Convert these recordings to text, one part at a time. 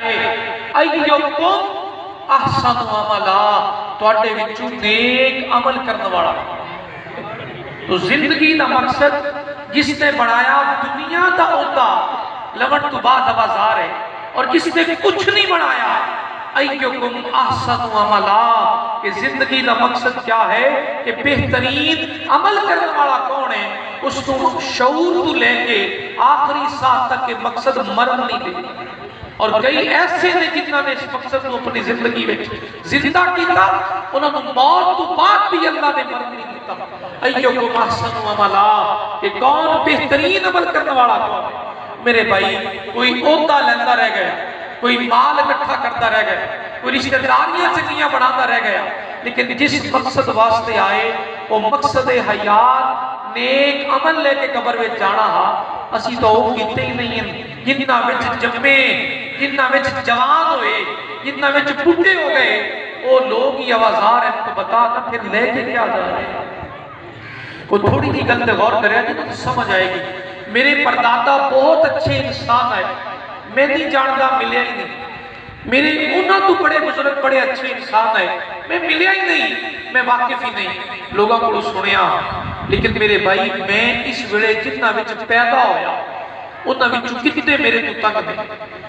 ایکم احسن عملا، تواڈے وچوں نیک عمل کرنے والا۔ تو زندگی دا مقصد جس نے بنایا دنیا دا عہدہ لمن تو بعد بازار ہے، اور جس نے کچھ نہیں بنایا ایکم احسن عملا، کہ زندگی دا مقصد کیا ہے کہ بہترین عمل کرنے والا کون ہے، اس کو شعور تو لے کے آخری ساتھ تک کے مقصد مرن نہیں دے۔ اور کئی ایسے نے جنہاں نے اس مقصد کو اپنی زندگی میں زندہ کیتا، انہوں نے موت تو بعد بھی اللہ نے مرن نہیں دیتا۔ ایکم احسن عملا، کہ کون بہترین عمل کرنے والا کون ہے۔ میرے بھائی، کوئی عہدہ لیندہ رہ گیا، کوئی مال اکٹھا کرتا رہ گیا، کوئی رشتہ داریاں چنگیاں بڑھاتا رہ گیا، لیکن جس مقصد واسطے آئے وہ مقصد حیات نیک عمل لے کے قبر میں جانا ہا، اسی تو وہ کیتے ہی نہیں ہیں۔ جنہ وچ جمے، جنہ وچ جوان ہوئے، جنہ وچ بڈھے ہو گئے، وہ لوگ ہی آوازار ہیں تو بتا نہ پھر لے کے کیا جا رہے ہیں۔ کوئی تھوڑی جی گل تے غور کرے تو سمجھ آئے گی۔ میرے پردادا بہت اچھے انسان ہے، میں نہیں جانتا، ملیا ہی نہیں۔ میرے انہاں تو بڑے بزرگ بڑے اچھے انسان ہے، میں ملیا ہی نہیں، میں واقف ہی نہیں، لوگاں کو سنیا۔ لیکن میرے بھائی، میں اس ویلے جنہ وچ پیدا ہویا، انہاں وچوں کتنے میرے تو تنگ نے،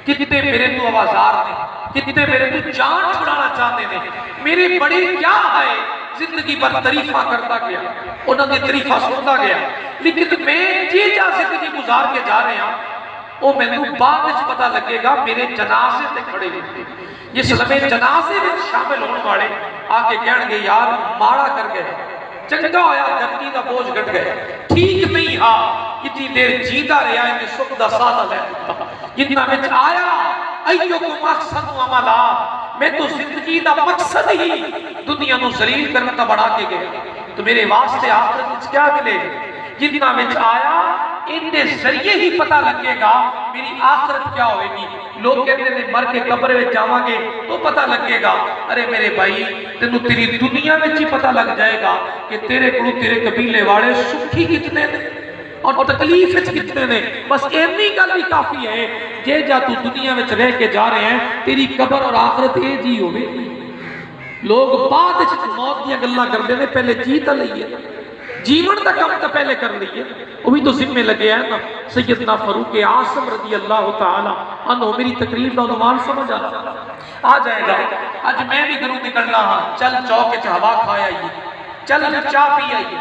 کتنے میرے تو آوازار نے، کتنے میرے تو جان چھڑانا چاہتے ہیں۔ میرے بڑے کیا ہے، زندگی پر تعریفہ کرتا گیا، انہوں نے تعریفہ سنتا گیا، لیکن میں جا زندگی گزار کے جا رہے ہیں، وہ میں نے بعد اس پتہ لگے گا میرے جنازے تے کھڑے ہوئے، جس لمحے جنازے میں شامل ہونے والے آکے کہن گے یار ماڑا کر گئے، چنگا ہویا دھرتی دا بوجھ گٹ گئے، ٹھیک نہیں ہا کتنی دیر جیتا رہا ہے، سکھ دا سادہ لے جتنا میں آیا ایکم احسن عملا، میں تو زندگی دا مقصد ہی دنیا نو ذلیل کرنا تا بڑھا کے گئے، تو میرے واسطے آخرت وچ کیا ملے؟ جتنا میں آیا ان دے ذریعے ہی پتہ لگے گا میری آخرت کیا ہوئے گی۔ لوگ کہتے ہیں مر کے قبر میں جاواں گے تو پتہ لگے گا۔ ارے میرے بھائی، تینوں تیری دنیا میں ہی پتہ لگ جائے گا کہ تیرے کو تیرے قبیلے والے سکھی کتنے نے اور تکلیف کتنے نے۔ بس اینی گل ہی کافی ہے، جے جا تو دنیا میں رہ کے جا رہے ہیں، تیری قبر اور آخرت اے جی ہوئے۔ لوگ بعد موت دیا گلاں کردے نے، پہلے جیتا لئیے، جیون دا کم تا پہلے کر لیے، وہ بھی تو ذمہ لگے ہیں نا۔ سیدنا فاروق اعظم رضی اللہ تعالی عنہ، میری تقریر دا عنوان سمجھ آ جائے گا۔ آج میں بھی گھروں نکلنا ہاں، چل چوک وچ ہوا کھایا آئیے، چل چاہ پی آئیے،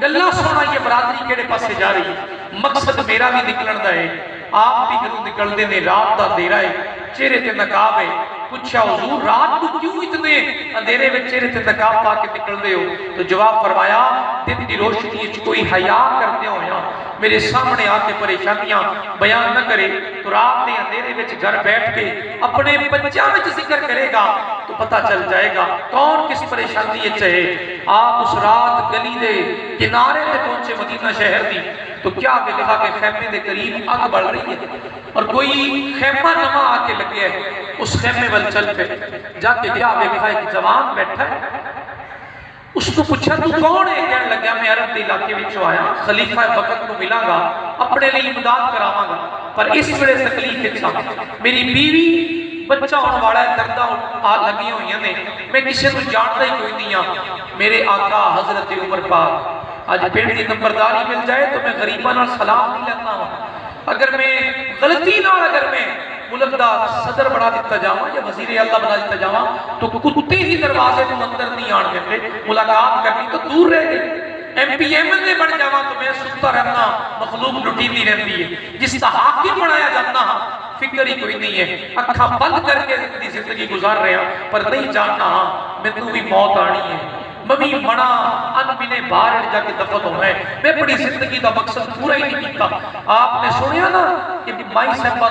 گلاں سونا یہ برادری کیڑے پاسے جا رہی ہے، مقصد میرا بھی نکلن دا ہے۔ آپ بھی گھروں نکل دے نے، رات دا دیرہ ہے، چہرے تے نقاب ہے، پوچھا حضور رات کو کیوں اتنے اندھیرے میں چہرے تے نقاب پا کے نکل دے ہو؟ تو جواب فرمایا دن دی روشنی وچ کوئی حیا کرتے ہویا میرے سامنے آ کے پریشانیاں بیان نہ کرے تو رات نے اندھیرے وچ گھر بیٹھ کے اپنے بچوں وچ ذکر کرے گا تو پتہ چل جائے گا کون کس پریشانی وچ ہے۔ آپ اس رات گلی دے کنارے تے پہنچے مدینہ شہر دی تو کیا دیکھا کہ خیمے دے قریب آگ بڑھ رہی ہے اور کوئی خیمہ نما آ کے لگے ہے، اس خیمے وال چل پہ جا کے کیا دیکھا ایک جوان بیٹھا ہے، اس کو پوچھا تو کون ہے؟ کہنے لگا میں عرب دے علاقے وچوں آیا، خلیفہ وقت کو ملاں گا، اپنے لیے امداد کراواں گا، پر اس بڑے تکلیف وچ ہاں، میری بیوی بچہ ہونے والا ہے، درداں لگی ہوئی ہیں، میں کسی کو جانتا ہی کوئی نہیں ہاں۔ میرے آقا حضرت عمر پاک آج پینڈ کی نمبرداری مل جائے تو میں غریبان اور سلام نہیں لیتا ہوں، اگر میں غلطی نہ اگر میں ملک دا صدر بنا دیتا جاواں یا وزیر اعلیٰ بنا دیتا جاواں تو کتے ہی دروازے تو اندر نہیں آن دیتے، ملاقات کرنی تو دور رہ گئی۔ MP MLA بن جاواں تو میں ستا رہنا، مخلوق لٹی نہیں رہتی ہے، جس کا حاکم بنایا جانا فکر ہی کوئی نہیں ہے، اکھا بند کر کے زندگی گزار رہے ہیں پر نہیں جاننا ہاں میں تو بھی موت آنی ہے، ممی منا ان بنے باہر جا کے دفت ہونا ہے، میں بڑی زندگی دا مقصد پورا ہی نہیں کیتا۔ آپ نے سنیا نا کہ مائی صاحبہ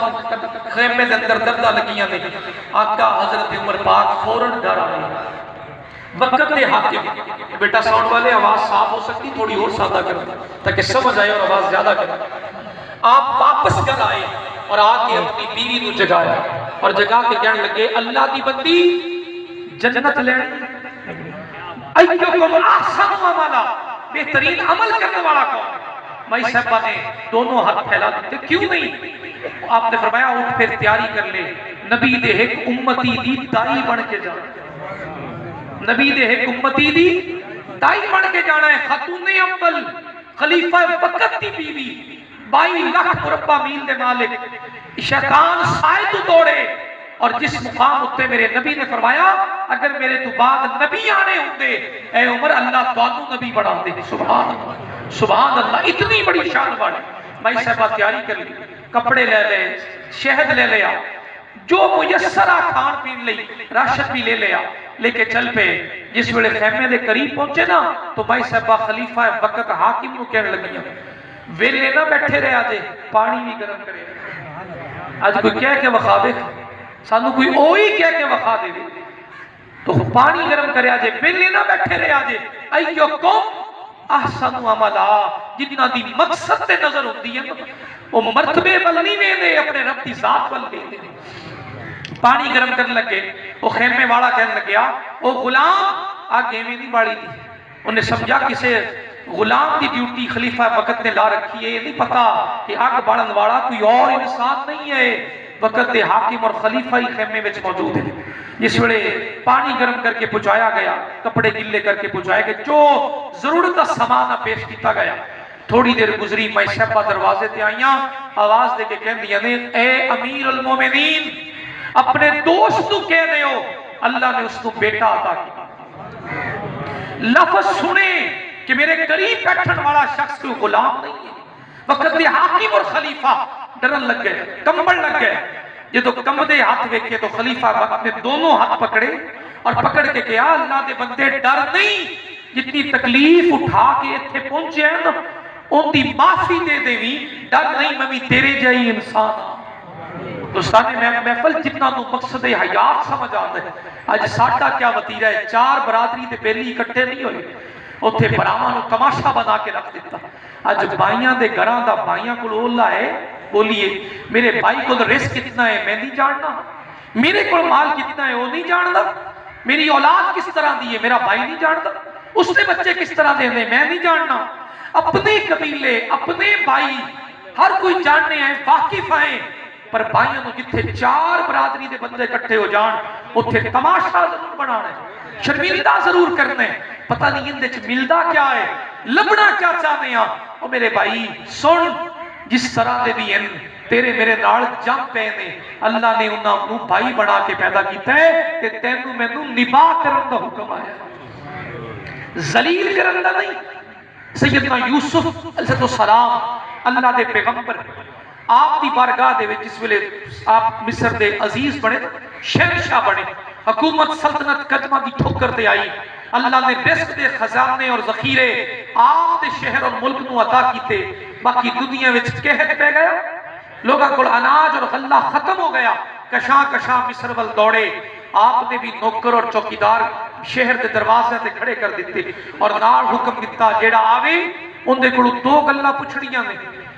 خیمے دے اندر دردہ لگیاں نے، آقا حضرت عمر پاک فوراں ڈر آئے وقت دے حاکم، بیٹا ساؤنڈ والے آواز صاف ہو سکتی تھوڑی اور سادہ کر تاکہ سمجھ آئے اور آواز زیادہ کر۔ آپ واپس کر آئے اور آکے اپنی بیوی نو جگایا اور جگا کے کہنے لگے اللہ دی بندی جنت لینی، ایکم احسن عملا، بہترین عمل کرنے والا کون؟ مائی صاحبہ نے دونوں ہاتھ پھیلا دیتے، کیوں نہیں؟ آپ نے فرمایا اٹھ پھر تیاری کر لے، نبی دے ایک امتی دی دائی بن کے جانا ہے، نبی دے ایک امتی دی دائی بن کے جانا ہے۔ خاتون اول خلیفہ وقت دی بیوی 22 لاکھ مربع میل دے مالک، شیطان سائے تو دوڑے، اور جس مقام اتے میرے نبی نے فرمایا اگر میرے تو بعد نبی آنے ہوں دے اے عمر اللہ توانو نبی بڑھا دے۔ سبحان اللہ سبحان اللہ، اتنی بڑی شان والے۔ میں صاحبہ تیاری کر لی، کپڑے لے لے، شہد لے لیا، جو میسرہ کھان پین لئی راشد بھی لے لیا، لے کے چل پے۔ جس ویلے خیمے دے قریب پہنچے نا تو بھائی صاحبہ خلیفہ وقت حاکم نو کہنے لگیاں ویلے نہ بیٹھے رہے آجے، پانی بھی گرم کرے۔ آج کوئی کہہ کے وخا دے، سانو کوئی اوہی کہہ کے وخا دے تو پانی گرم کرے آجے، ویلے نہ بیٹھے رہے آجے۔ ایوکم احسن عملا، جتنا دی مقصد تے نظر ہوتی ہے وہ مرتبے بل نہیں دے دے، اپنے رب دی ذات بل دے دے۔ پانی گرم کرنے لگے، وہ خیمے والا کہنے لگیا وہ غلام آگے میں نہیں باڑی دی۔ انہیں سمجھا کسے غلام دی ڈیوٹی خلیفہ وقت نے لا رکھی ہے، یہ نہیں پتا کہ آگ باڑن والا کوئی اور انسان نہیں ہے، وقت حاکم اور خلیفہ ہی خیمے میں موجود ہے۔ جس وڑے پانی گرم کر کے پہنچایا گیا، کپڑے گلے کر کے پہنچائے گئے، جو ضرورت کا سامان پیش کیتا گیا۔ تھوڑی دیر گزری، میں صاحبہ دروازے تے آئیاں، آواز دے کے کہہ دیا نے اے امیر المومنین اپنے دوست تو کہہ دے ہو اللہ نے اس کو بیٹا عطا کیا۔ لفظ سنے کہ میرے قریب بیٹھن والا شخص کوئی غلام نہیں ہے۔ وقت دے حاکم اور خلیفہ ڈرن لگ گئے، کمبل لگ گئے۔ یہ تو کمبدے ہاتھ ویکھے تو خلیفہ وقت نے دونوں ہاتھ پکڑے اور پکڑ کے کہا اللہ دے بندے ڈر نہیں، جتنی تکلیف اٹھا کے اتھے پہنچے ہیں نا ان دی معافی دے دے بھی، ڈر نہیں میں بھی تیرے جائی انسان ہاں۔ دوستانے محفل جتنا تو مقصد حیات سمجھ آتا ہے۔ آج ساٹھا کیا وطیرہ ہے، 4 برادری تے بیلی اکٹھے نہیں ہوئے، اتھے برامان تماشا بنا کے رکھ دیتا۔ آج بائیاں دے گھران دا بائیاں کو اللہ ہے، بولیے میرے بھائی کو رزق کتنا ہے میں نہیں جاننا، میرے کو مال کتنا ہے وہ نہیں جاننا، میری اولاد کس طرح دی ہے میرا بھائی نہیں جانتا، اس نے بچے کس طرح دے دیں میں نہیں جاننا۔ اپنے قبیلے اپنے بھائی ہر کوئی جاننے ہیں، واقف ہیں، پر بھائیوں نے جتھے 4 برادری دے بندے اکٹھے ہو جان اتھے تماشا ضرور بنانا ہے، شرمندہ ضرور کرنا ہے۔ پتہ نہیں اندے چ ملدا کیا ہے، لبنا کیا چاہتے ہیں۔ اور میرے بھائی سن، جس طرح دے بھی ہیں تیرے میرے نال جنگ پے نے، اللہ نے انہاں نوں بھائی بنا کے پیدا کیتا ہے کہ تینوں مینوں نباہ کرن دا حکم آیا، ذلیل کرن دا نہیں۔ سیدنا یوسف علیہ السلام اللہ دے پیغمبر، آپ دی بارگاہ دے وچ جس ویلے آپ مصر دے عزیز بنے، شہنشاہ بنے، حکومت سلطنت قدمہ دی ٹھوکر تے آئی، اللہ نے رزق دے خزانے اور ذخیرے آپ دے شہر اور ملک نو عطا کیتے، باقی دنیا وچ قحط پہ گیا، لوگاں کول اناج اور غلہ ختم ہو گیا، کشاں کشاں مصر ول دوڑے، آپ نے بھی نوکر اور چوکیدار شہر دے دروازے تے کھڑے کر دیتے اور نال حکم دیتا جیڑا آوے ان دے کولوں 2 گلاں پوچھڑیاں نے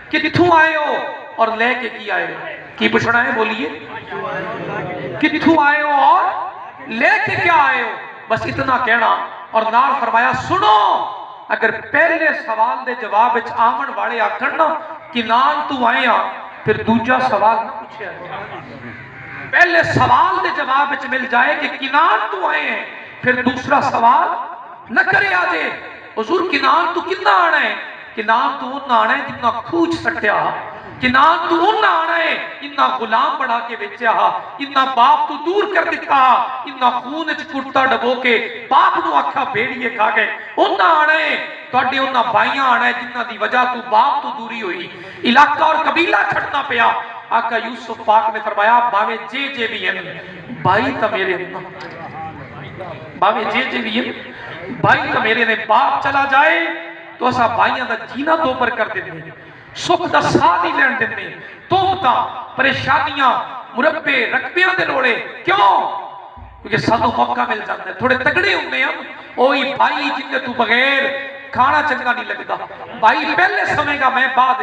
کہ کتھوں آئے ہو اور لے کے کی آئے ہو، کی پوچھنا ہے بولیے، کتھوں آئے ہو اور لے کے کیا آئے ہو، بس اتنا کہنا۔ اور نال فرمایا سنو اگر پہلے سوال دے جواب وچ آمن والے آکھن نا کہ نان تو آئے ہاں، پھر دوجا سوال نہ پوچھے آئے، پہلے سوال دے جواب وچ مل جائے کہ کنان تو آئے ہیں، پھر دوسرا سوال نہ کرے آجے حضور کنان تو کتنا آنا ہے، کنان تو انہا آنا ہے جتنا کھوچ سٹیا، کنان تو انہا آنا ہے انہا غلام بڑھا کے بیچیا، انہا باپ تو دور کر دیتا، انہا خون اچھ کرتا ڈبو کے باپ نو اکھا بیڑیے کھا گئے، انہا آنا ہے توڑے انہا بھائیاں آنا ہے جتنا دی وجہ تو باپ تو دوری ہوئی، علاقہ اور قبیلہ چھڑنا پیا۔ آقا یوسف پاک نے فرمایا باوے جے جے بھی ہیں بھائی تا میرے نے، باوے جے جے بھی ہیں بھائی تا میرے نے، باپ چلا جائے تو ایسا بھائیاں دا جینا دو پر کر دینے، سکھ دا ساتھ ہی لین دینے، تومتا پریشانیاں مربے رقبیاں دے روڑے، کیوں؟ کیونکہ ساتھوں موقع مل جاتا ہے، تھوڑے تگڑے ہونے ہم، اوہی بھائی جن تو بغیر کھانا چنگا نہیں لگتا، بھائی پہلے سمے گا میں بعد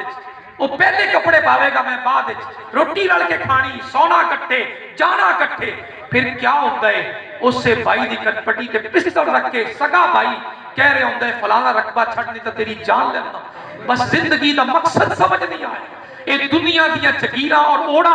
وہ پہلے کپڑے پاوے گا میں بعد روٹی رل کے کھانی، سونا کٹھے جانا کٹھے، پھر کیا ہوتا ہے اس سے بھائی دی کٹ پٹی تے پستل رکھ کے سگا بھائی کہہ رہے ہوتا ہے فلانا رقبہ چھڑنی تو تیری جان لینا، بس زندگی دا مقصد سمجھ نہیں آئے، اے دنیا دیا جگیرہ اور اوڑا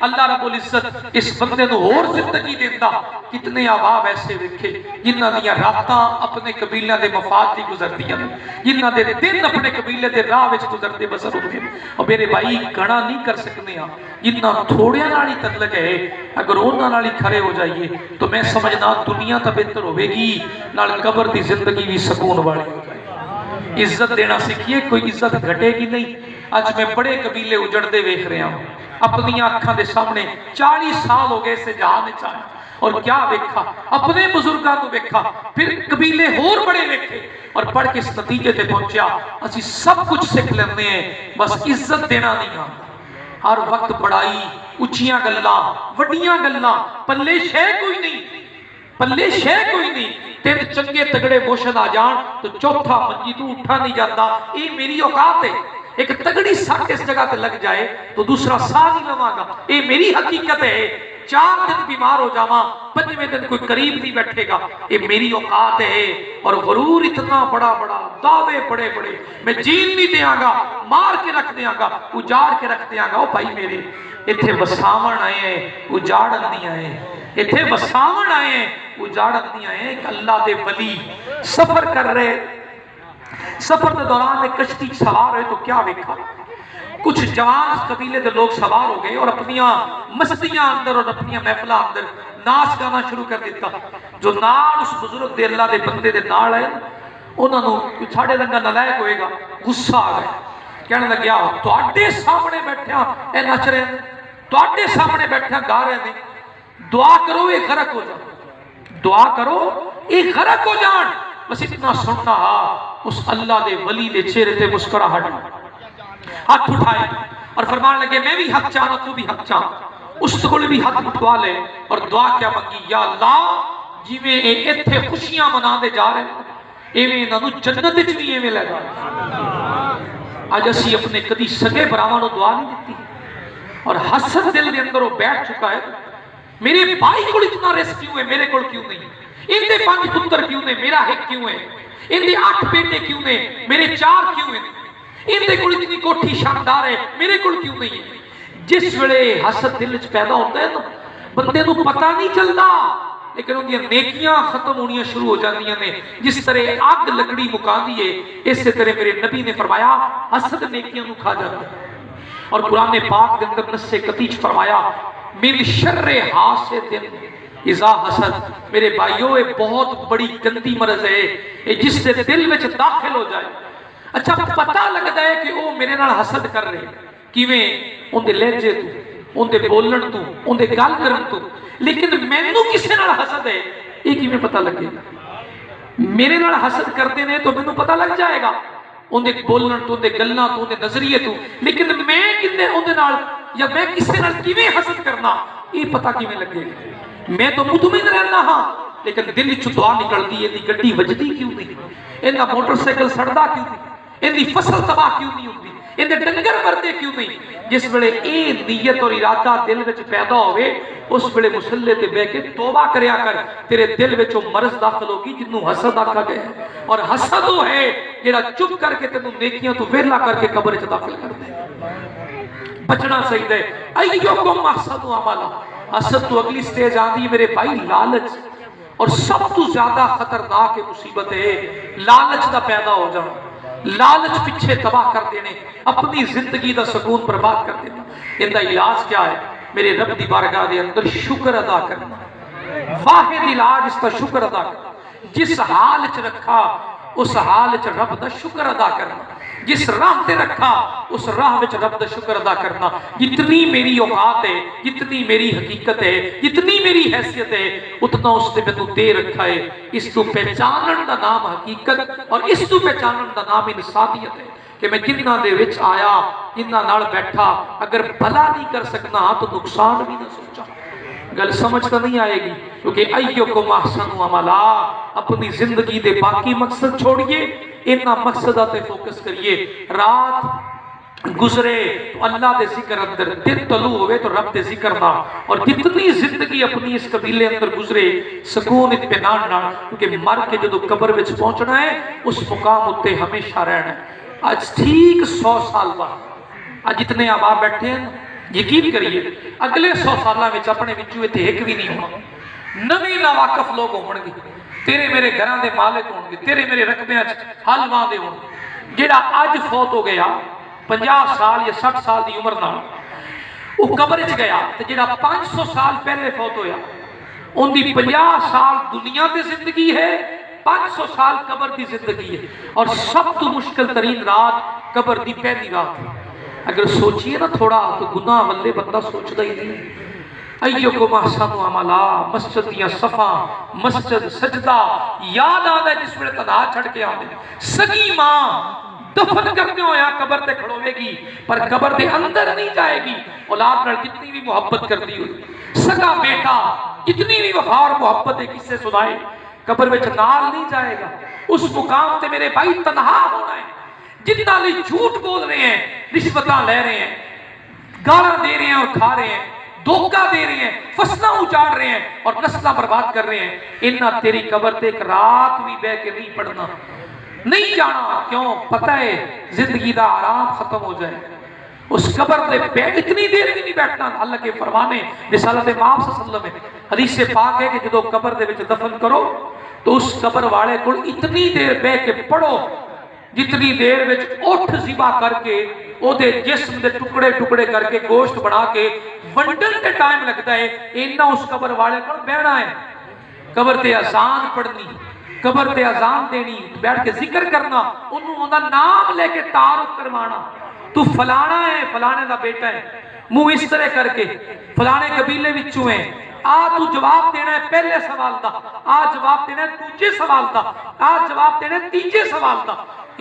اللہ رب العزت اس بندے نو اور زندگی دیندا. کتنے احباب ایسے ویکھے جنہاں دیاں راتاں اپنے قبیلیاں دے مفاد دی گزردیاں نے, جنہاں دے دن اپنے قبیلے دے راہ وچ گزردے بسر ہوندے. اور میرے بھائی گھنا نہیں کر سکنے ہاں, جنہاں تھوڑیاں نال ہی تعلق ہے, اگر انہاں نال ہی کھڑے ہو جائیے تو میں سمجھنا دنیا تا بہتر ہوے گی, نال قبر دی زندگی بھی سکون والی ہو جائے. عزت دینا سیکھیے, کوئی عزت گھٹے گی نہیں. آج میں بڑے قبیلے اجڑتے ویکھ رہا ہوں, اپنی آنکھاں دے سامنے 40 سال ہو گئے سے جہان وچ آئے, اور کیا ویکھا, اپنے بزرگاں کو ویکھا, پھر قبیلے اور بڑے ویکھے, اور پڑھ کے اس نتیجے تے پہنچیا اسی سب کچھ سیکھ لیندے ہیں, بس عزت دینا نہیں آتا. ہر وقت بڑائی, اچھیاں گلاں, وڈیاں گلاں, پلے شے کوئی نہیں, پلے شے کوئی نہیں. تین چنگے تگڑے موشن آ جان تو چوتھا منجی تو اٹھا نہیں جاتا. یہ میری اوقات ہے. ایک تگڑی سٹ اس جگہ تے لگ جائے تو دوسرا سا نہیں لواں گا. یہ میری حقیقت ہے. 4 دن بیمار ہو جاواں, 5ویں دن کوئی قریب نہیں بیٹھے گا. یہ میری اوقات ہے. اور غرور اتنا بڑا بڑا, دعوے بڑے بڑے, میں جین نہیں دیاں گا, مار کے رکھ دیاں گا, اجاڑ کے رکھ دیاں گا. او بھائی میرے, اتھے وساون آئے ہیں, اجاڑن نہیں آئے ہیں. اتھے وساون آئے ہیں, اجاڑن نہیں آئے ہیں. کہ اللہ دے ولی سفر کر رہے, سفر کے دوران ایک کشتی سوار ہوئے تو کیا ویکھا, کچھ جوان قبیلے دے لوگ سوار ہو گئے اور اپنیاں مستیاں اندر اور اپنیاں محفلہ اندر ناچ گانا شروع کر دیتا. جو نال اس بزرگ دے اللہ دے بندے دے نال ہے, انہوں نے ساڑھے لنگا نلائق ہوئے گا, غصہ آ گئے. کہنے لگیا, تواڈے سامنے بیٹھا اے نچ رہے ہیں, تواڈے سامنے بیٹھا گا رہے ہیں, دعا کرو یہ غرق ہو جان, دعا کرو یہ غرق ہو جان. بس اتنا سننا اس اللہ دے ولی دے چہرے تے مسکراہٹ, ہاتھ اٹھائے اور فرمان لگے, میں بھی حق چاہنا, تو بھی حق چاہ. اس کو بھی ہاتھ اٹھوا لے اور دعا کیا منگی, یا اللہ جی میں ایتھے خوشیاں منا دے جا رہے ہیں, ایویں انہاں نوں جنت وچ بھی ایویں لے جا. اج اسی اپنے کدی سگے بھراواں نوں دعا نہیں دتی, اور حسد دل دے اندر وہ بیٹھ چکا ہے. میرے بھائی کو اتنا رزق کیوں ہے, میرے کو کیوں نہیں؟ ان دے 5 پتر کیوں نے, میرا 1 کیوں ہے؟ ان دے 8 بیٹے کیوں نے, میرے 4 کیوں ہیں؟ ان دے کول اتنی کوٹھی شاندار ہے, میرے کول کیوں نہیں ہے؟ جس ویلے حسد دل وچ پیدا ہوتا ہے تو بندے نوں پتہ نہیں چلدا, لیکن ان دی نیکیاں ختم ہونیاں شروع ہو جاندیاں نے. جس طرح آگ لکڑی مکاندی ہے, اسی طرح میرے نبی نے فرمایا حسد نیکیاں نوں کھا جاتا ہے. اور قرآن پاک کے اندر نص قطعی فرمایا, من شر حاسد اذا حسد. میرے بھائیو یہ بہت بڑی گندی مرض ہے, جس سے دل وچ داخل ہو جائے. اچھا پتہ لگتا ہے کہ وہ میرے نال حسد کر رہے, کیویں؟ ان دے لہجے تو, ان دے بولن تو, ان دے گل کرن تو. لیکن مینوں کسے نال حسد ہے یہ کیویں پتہ لگے؟ میرے نال حسد کرتے نے تو مینوں پتہ لگ جائے گا, ان دے بولن تو, ان دے گلاں تو, ان دے نظریے تو. لیکن میں کنے ان دے نال یا میں کسے نال کیویں حسد کرنا یہ پتہ کیویں لگے گا؟ میں تو مطمئن رہنا ہاں, لیکن دل وچ دعا نکلدی ہے, دی گڈی وجدی کیوں نہیں, اندا موٹر سائیکل سڑدا کیوں نہیں, ان دی فصل تباہ کیوں نہیں ہوندی, ان دے ڈنگر مردے کیوں نہیں؟ جس ویلے اے نیت اور ارادہ دل وچ پیدا ہوئے, اس ویلے مصلی تے بیٹھ کے توبہ کریا کر, تیرے دل وچ وہ مرض داخل ہوگی جنوں حسد آکھا گیا ہے. اور حسد وہ ہے جڑا چپ کر کے تینوں نیکیاں تو ویلا کر کے قبر وچ داخل کر دے. بچنا چاہیے. ایوکم احسن عملا, حسد تو اگلی سٹیج آندی ہے میرے بھائی, لالچ. اور سب تو زیادہ خطرناک مصیبت ہے لالچ دا پیدا ہو جانا. لالچ پیچھے تباہ کر دینے, اپنی زندگی دا سکون برباد کر دینا. ان دا علاج کیا ہے؟ میرے رب دی بارگاہ دے اندر شکر ادا کرنا. واحد علاج اس کا شکر ادا کرنا. جس حال چ رکھا اس حال چ رب دا شکر ادا کرنا. جس راہ تے رکھا اس راہ وچ رب دا شکر ادا کرنا. جتنی میری اوقات ہے, جتنی میری حقیقت ہے, جتنی میری حیثیت ہے, اتنا اس نے مینوں دے رکھا ہے. اس تو پہچانن دا نام حقیقت, اور اس تو پہچانن دا نام انسانیت ہے. کہ میں جنہاں دے وچ آیا, جنہاں نال بیٹھا, اگر بھلا نہیں کر سکنا تو نقصان بھی نہ سوچا. گل سمجھ تو نہیں آئے گی, کیونکہ ایوکم احسن عملا. اپنی زندگی دے باقی مقصد چھوڑیے, انہاں مقصدہ تے فوکس کریے. رات گزرے تو اللہ دے ذکر اندر, دن طلوع ہوئے تو رب دے ذکر نہ. اور جتنی زندگی اپنی اس قبیلے اندر گزرے سکون اطمینان نہ, کیونکہ مر کے جدو قبر وچ پہنچنا ہے اس مقام اتے ہمیشہ رہنا ہے. آج ٹھیک 100 سال بعد, آج جتنے آبا بیٹھے ہیں یقین کریے اگلے 100 سالاں وچ اپنے وچوں ایتھے ایک بھی نہیں ہونا. نویں ناواقف لوگ ہون گے، تیرے میرے گھراں دے مالک ہون گے، تیرے میرے رقبیاں حل واندے ہون گے. جیڑا اج فوت ہو گیا 50 سال یا 60 سال دی عمر نال وہ قبر وچ گیا، تے جیڑا 500 سال پہلے فوت ہویا ان دی 50 سال دنیا تے زندگی ہے، 500 سال قبر دی زندگی ہے. اور سب تو مشکل ترین رات قبر دی پہلی رات ہے. اگر سوچئے نا تھوڑا تو گناہ والے بندہ سوچدا ہی نہیں. ایکم احسن عملا، مسجد یا صفا، مسجد سجدہ یاد آتا ہے جس میں تنہا چھڑ کے آتے. سگی ماں دفن کرتے ہو یہاں قبر تے کھڑوے گی پر قبر دے اندر نہیں جائے گی. اولاد نال جتنی بھی محبت کرتی ہوئی، سگا بیٹا جتنی بھی وفا اور محبت ہے کس سے سنائے، قبر وچ نال نہیں جائے گا. اس مقام تے میرے بھائی تنہا ہونا ہے. جتنا لی جھوٹ بول رہے ہیں، رشوتاں لے رہے ہیں، گالاں دے رہے ہیں اور کھا رہے ہیں، دھوکہ دے رہے ہیں، فصلیں اجاڑ رہے ہیں اور نسلیں برباد کر رہے ہیں، انہاں تیری قبر تے ایک رات بھی بہ کے نہیں پڑھنا، نہیں جانا. کیوں؟ پتہ ہے زندگی دا آرام ختم ہو جائے. اس قبر تے اتنی دیر بھی نہیں بیٹھنا. اللہ کے فرمانے رسالت امام صلی اللہ علیہ وسلم میں حدیث سے پاک ہے کہ جدو قبر دے وچ دفن کرو تو اس قبر والے کو اتنی دیر بہ کے پڑھو جتنی دیر وچ اٹھ ذبح کر کے او دے جسم دے ٹکڑے ٹکڑے کر کے گوشت بنا کے ونڈن تے ٹائم لگتا ہے. اینا اس قبر والے کو بہنا ہے. قبر تے اذان پڑھنی، قبر تے اذان دینی، بیٹھ کے ذکر کرنا، انہوں دا نام لے کے تعارف کروانا. تو فلانا ہے، فلانے دا بیٹا ہے، منہ اس طرح کر کے فلانے قبیلے وچوں ہے، آ تو جواب دینا ہے پہلے سوال دا، آ جواب دینا ہے دوسرے سوال دا، آ جواب دینا ہے تیسرے سوال دا.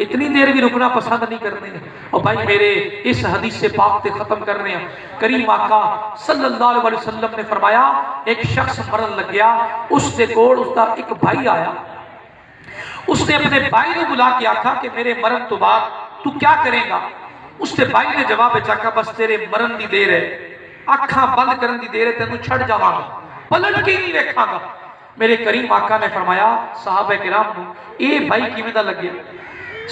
اتنی دیر بھی رکنا پسند نہیں کرنے ہیں. اور بھائی میرے اس حدیث سے پاک تے ختم کرنے ہیں. کریم آقا صلی اللہ علیہ وسلم نے فرمایا ایک شخص مرن لگ گیا، اس سے کوڑ اس کا ایک بھائی آیا. اس نے اپنے بھائی نے بلا کے آکھا کہ میرے مرن تو بعد تو کیا کرے گا؟ اس نے بھائی نے جواب چاکا بس تیرے مرن دی دیر ہے، آنکھاں بند کرن دی دیر ہے، تینوں چھڑ جاواں گا، پلٹ کے نہیں دیکھاں گا. میرے کریم آقا نے فرمایا صحابہ کرام نو اے بھائی کیویں دا لگیا؟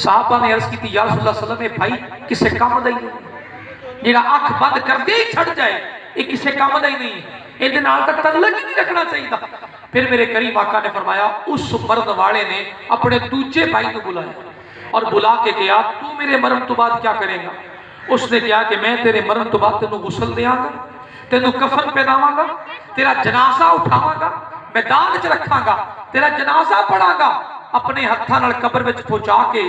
صحابہ نے عرض کی تھی یا رسول اللہ صلی اللہ علیہ وسلم بھائی کسے کام دا ہی نہیں، جیڑا آنکھ بند کر دے ہی چھڑ جائے یہ کسے کام دا ہی نہیں، یہ نال تک تعلق ہی نہیں رکھنا چاہیے. پھر میرے کریم آقا نے فرمایا اس مرد والے نے اپنے دوسرے بھائی کو بلایا اور بلا کے کہا تو میرے مرن تو بعد کیا کرے گا؟ اس نے کہا کہ میں تیرے مرن تو بعد تینوں غسل دیاں گا، تینوں کفن پہناواں گا، تیرا جنازہ اٹھاواں گا، میدان وچ رکھاں گا، تیرا جنازہ پڑھاں گا، اپنے ہتھاں نال قبر وچ پہنچا کے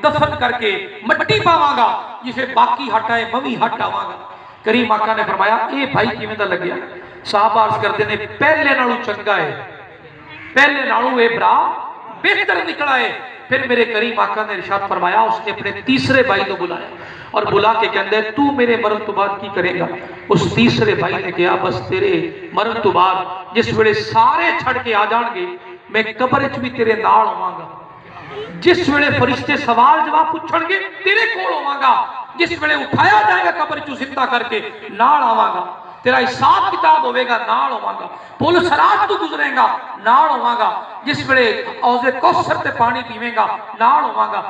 دفن کر کے مٹی پاواں گا، جسے باقی ہٹائے ممی ہٹاواں گا. کریم آقا نے فرمایا اے بھائی کیویں دا لگیا؟ صحابہ عرض کرتے نے پہلے نالوں چنگا ہے، پہلے نالوں اے برا بہتر نکلا ہے. پھر میرے کریم آقا نے ارشاد فرمایا اس نے اپنے تیسرے بھائی کو بلایا اور بلا کے کہندے تو میرے مرن تو بعد کی کرے گا؟ اس تیسرے بھائی نے کہا بس تیرے مرن تو بعد جس ویلے سارے چھڑ کے آ جان گے میں قبر وچ بھی تیرے نال ہوواں گا، جس ویلے فرشتے سوال جواب پوچھن گے تیرے کول ہوواں گا، جس ویلے اٹھایا جائے گا قبر وچوں زندہ کر کے نال آواں گا، تیرا حساب کتاب ہوئے گا نال ہوواں گا، پل صراط تو گزرے گا نال ہوواں گا، جس ویلے اوزے کوثر تے پانی پیویں گا نال ہوواں گا،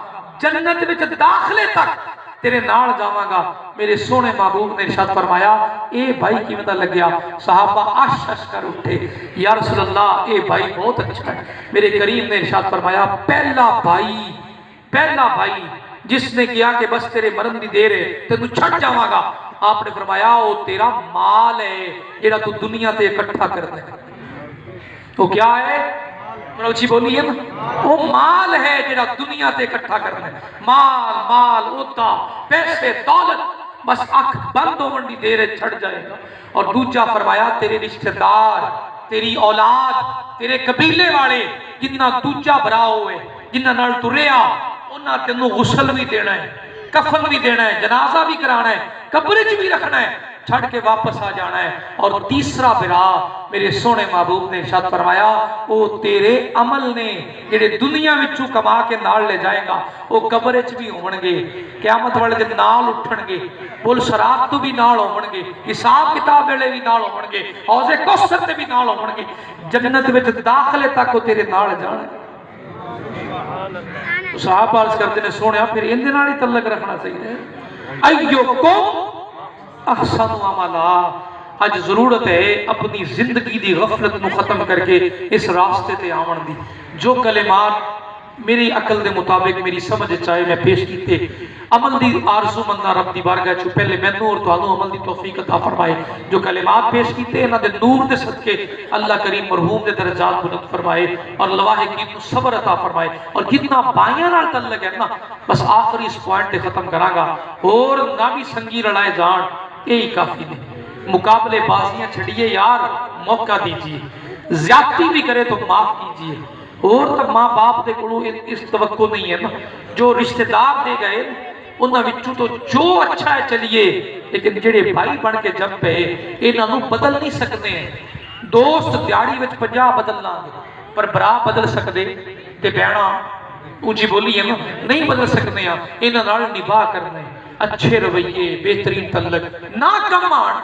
جنت وچ داخلے تک تیرے نال جاواں گا. میرے سونے محبوب نے ارشاد فرمایا اے بھائی کیویں دا لگیا؟ صحابہ اش کر اٹھے یا رسول اللہ اے بھائی بہت اچھا ہے. میرے کریم نے ارشاد فرمایا پہلا بھائی جس نے کیا کہ بس تیرے مرن دی دیر ہے تینوں چھڑ جاواں گا، آپ نے فرمایا او تیرا مال ہے جیڑا تو دنیا تے اکٹھا کرنا ہے. تو کیا ہے؟ اچھی بولیے نا، وہ مال ہے جیڑا دنیا تے اکٹھا کرنا ہے. مال عہدہ پیسے دولت بس اکھ بند ہون دی دیر چھڑ جائے گا. اور دوجا فرمایا تیرے رشتہ دار، تیری اولاد، تیرے قبیلے والے جنہ دوجا بھرا ہوئے جنہ نال تریا انہاں تینوں غسل بھی دینا ہے، کفن بھی دینا ہے، جنازہ بھی کرانا ہے، قبر وچ بھی رکھنا ہے، چھڑ کے واپس آ جانا ہے. اور تیسرا برا میرے سونے محبوب نے ارشاد فرمایا او تیرے عمل نے جڑے دنیا وچوں کما کے نال لے جائے گا او قبر وچ بھی ہون گے، قیامت والے دن نال اٹھن گے، پل صراط تو بھی نال ہون گے، حساب کتاب ویلے بھی نال ہون گے، حوض کوثر تے بھی نال ہون گے، جنت وچ داخلے تک او تیرے نال جان. صحابہ عرض کرتے نے سونیا پھر ان دے نال ہی تعلق رکھنا چاہیے. ایوکم احسن عملا. اج ضرورت ہے اپنی زندگی دی غفلت نو ختم کر کے اس راستے تے آون دی. جو کلمات میری عقل دے مطابق میری سمجھ چاہے میں پیش کیتے عمل دی آرزو مندہ رب دی بارگاہ چو پہلے مینوں اور تانوں عمل دی توفیق عطا فرمائے. جو کلمات پیش کیتے انہاں دے نور دے صدقے اللہ کریم مرحوم دے درجات بلند فرمائے اور لواحقین کو صبر عطا فرمائے. اور جتنا بائیاں نال تعلق ہے نا بس آخری اس پوائنٹ تے ختم کراں گا اور نہ بھی سنگی لڑائے جان یہی کافی نے. مقابلے بازیاں چھڑیے یار موقع دیجیے. زیادتی بھی کرے تو معاف کیجیے. اور تک ماں باپ دے کڑو اس توقع نہیں ہے نا. جو رشتہ دار دے گئے انہاں وچوں تو جو اچھا ہے چلیے لیکن جڑے بھائی بن کے جب پہ انہاں نوں بدل نہیں سکتے ہیں. دوست دیاڑی وچ 50 بدل لیں گے پر برا بدل سکتے تے بہنا اونچی بولی ہے نا نہیں بدل سکتے ہیں. انہاں نال نبھا کرنے اچھے رویے بہترین تعلق نہ کم آن.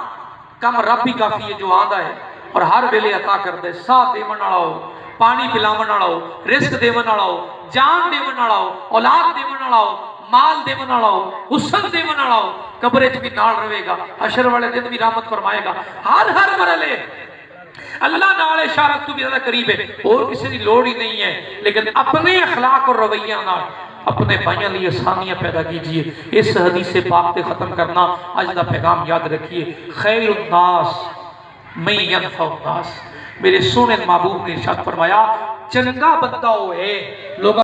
کم رب ہی کافی ہے جو آندا ہے اور ہر ویلے عطا کردا ہے. ساتھ دیون والا ہو پانی پلاون والا ہو رزق دیون والا ہو جان دیون والا ہو اولاد دیون والا ہو مال دیون والا ہو حسن دیون والا ہو. قبر وچ بھی نال رہے گا حشر والے دن بھی رحمت فرمائے گا. ہر مرحلے اللہ نال اشارت تو بھی زیادہ قریب ہے اور کسی دی لوڑ ہی نہیں ہے. لیکن اپنے اخلاق اور رویہ نال اپنے بھائیوں لیے آسانیاں پیدا کیجئے. اس حدیث پاک تے ختم کرنا آج دا پیغام یاد رکھیے. خیر الناس من ینفع الناس. میرے سونے محبوب نے ارشاد فرمایا چنگا بندہ ہوئے لوگ